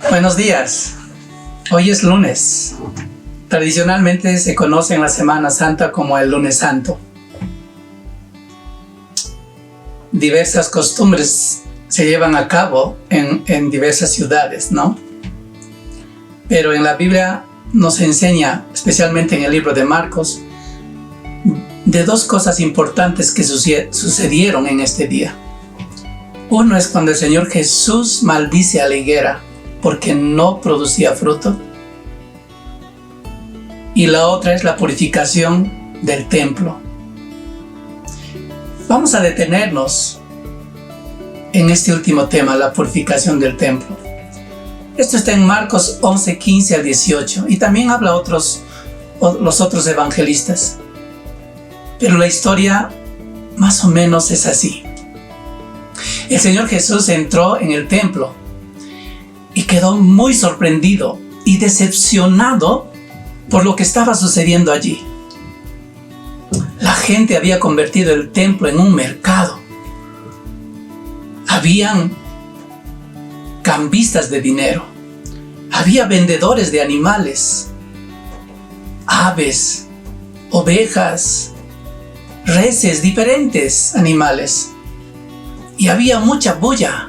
Buenos días. Hoy es lunes. Tradicionalmente se conoce en la Semana Santa como el Lunes Santo. Diversas costumbres se llevan a cabo en diversas ciudades, ¿no? Pero en la Biblia nos enseña, especialmente en el libro de Marcos, de dos cosas importantes que sucedieron en este día. Uno es cuando el Señor Jesús maldice a la higuera porque no producía fruto. Y la otra es la purificación del templo. Vamos a detenernos en este último tema, la purificación del templo. Esto está en Marcos 11, 15 al 18 y también habla los otros evangelistas. Pero la historia más o menos es así. El Señor Jesús entró en el templo y quedó muy sorprendido y decepcionado por lo que estaba sucediendo allí. La gente había convertido el templo en un mercado. Habían cambistas de dinero. Había vendedores de animales, aves, ovejas, reses, diferentes animales. Y había mucha bulla.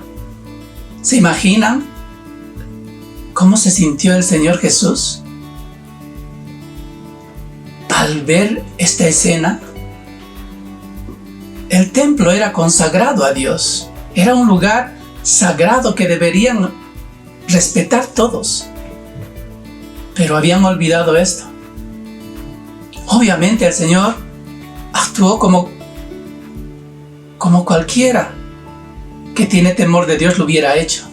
¿Se imaginan cómo se sintió el Señor Jesús al ver esta escena? El templo era consagrado a Dios. Era un lugar sagrado que deberían respetar todos. Pero habían olvidado esto. Obviamente el Señor actuó como cualquiera que tiene temor de Dios lo hubiera hecho.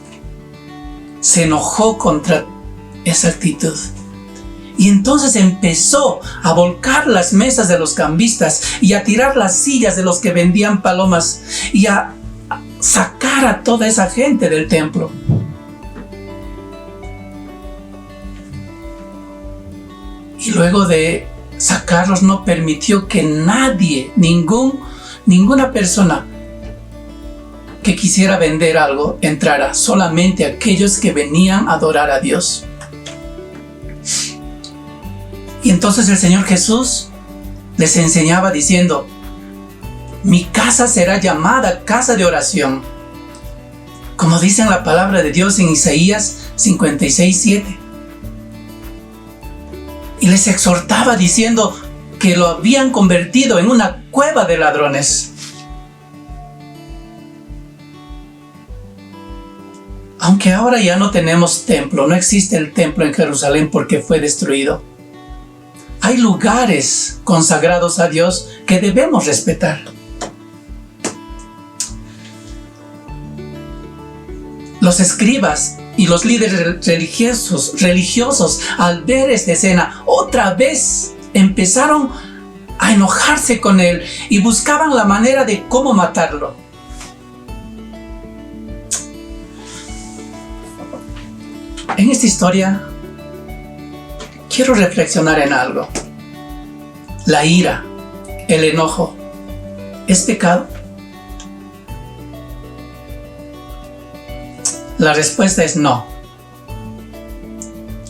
Se enojó contra esa actitud. Y entonces empezó a volcar las mesas de los cambistas y a tirar las sillas de los que vendían palomas y a sacar a toda esa gente del templo. Y luego de sacarlos no permitió que nadie, ninguna persona que quisiera vender algo entrara, solamente aquellos que venían a adorar a Dios. Y entonces el Señor Jesús les enseñaba diciendo: mi casa será llamada casa de oración, como dice en la palabra de Dios en Isaías 56:7. Y les exhortaba diciendo que lo habían convertido en una cueva de ladrones. Aunque ahora ya no tenemos templo, no existe el templo en Jerusalén porque fue destruido. Hay lugares consagrados a Dios que debemos respetar. Los escribas y los líderes religiosos, al ver esta escena, otra vez empezaron a enojarse con él y buscaban la manera de cómo matarlo. En esta historia quiero reflexionar en algo. La ira, el enojo, ¿es pecado? La respuesta es no.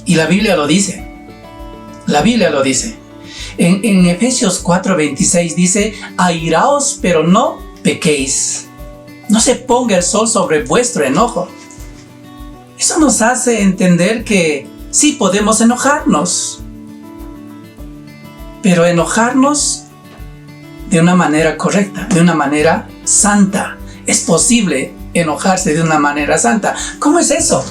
Y la Biblia lo dice. La Biblia lo dice. En Efesios 4:26 dice: airaos, pero no pequéis. No se ponga el sol sobre vuestro enojo. Eso nos hace entender que sí podemos enojarnos, pero enojarnos de una manera correcta, de una manera santa. Es posible enojarse de una manera santa. ¿Cómo es eso?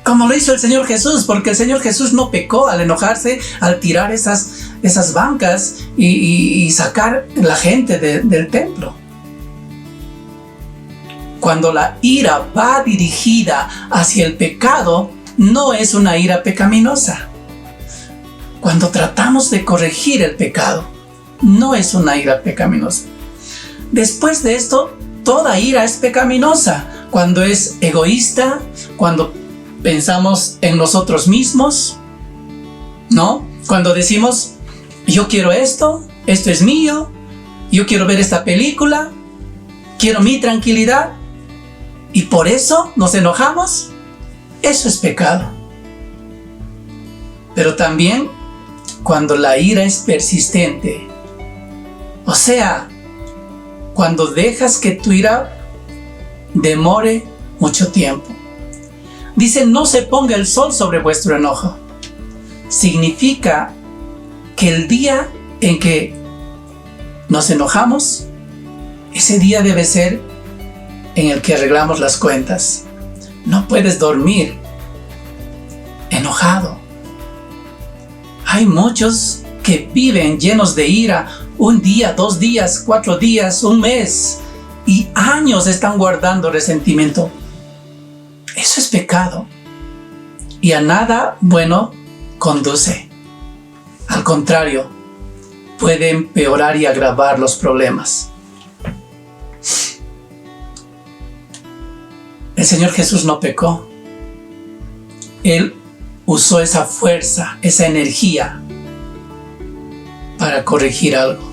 Como lo hizo el Señor Jesús, porque el Señor Jesús no pecó al enojarse, al tirar esas bancas y sacar la gente del templo. Cuando la ira va dirigida hacia el pecado, no es una ira pecaminosa. Cuando tratamos de corregir el pecado, no es una ira pecaminosa. Después de esto, toda ira es pecaminosa. Cuando es egoísta, cuando pensamos en nosotros mismos, ¿no? Cuando decimos: yo quiero esto es mío, yo quiero ver esta película, quiero mi tranquilidad. y por eso nos enojamos, eso es pecado. Pero también cuando la ira es persistente, o sea, cuando dejas que tu ira demore mucho tiempo. Dice, no se ponga el sol sobre vuestro enojo. Significa que el día en que nos enojamos, ese día debe ser en el que arreglamos las cuentas. No puedes dormir enojado. Hay muchos que viven llenos de ira, un día, 2 días, 4 días, un mes, y años están guardando resentimiento. Eso es pecado, y a nada bueno conduce. Al contrario, puede empeorar y agravar los problemas. El Señor Jesús no pecó. Él usó esa fuerza, esa energía para corregir algo.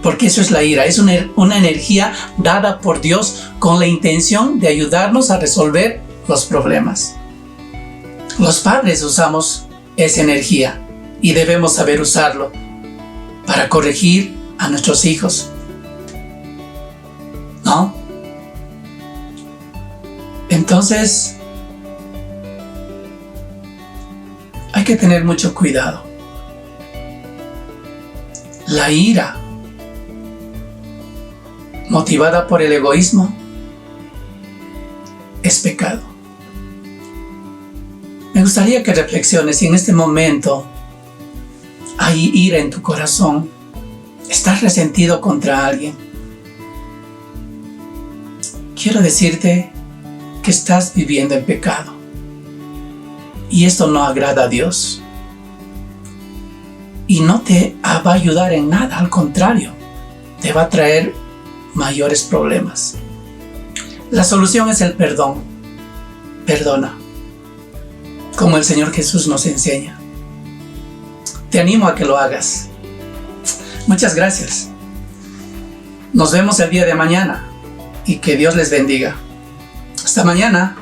Porque eso es la ira, es una energía dada por Dios con la intención de ayudarnos a resolver los problemas. Los padres usamos esa energía y debemos saber usarlo para corregir a nuestros hijos, ¿no? Entonces, hay que tener mucho cuidado. La ira motivada por el egoísmo es pecado. Me gustaría que reflexiones si en este momento hay ira en tu corazón, estás resentido contra alguien. Quiero decirte que estás viviendo en pecado y esto no agrada a Dios y no te va a ayudar en nada, al contrario, te va a traer mayores problemas. La solución es el perdón. Perdona, como el Señor Jesús nos enseña. Te animo a que lo hagas. Muchas gracias. Nos vemos el día de mañana y que Dios les bendiga. Hasta mañana.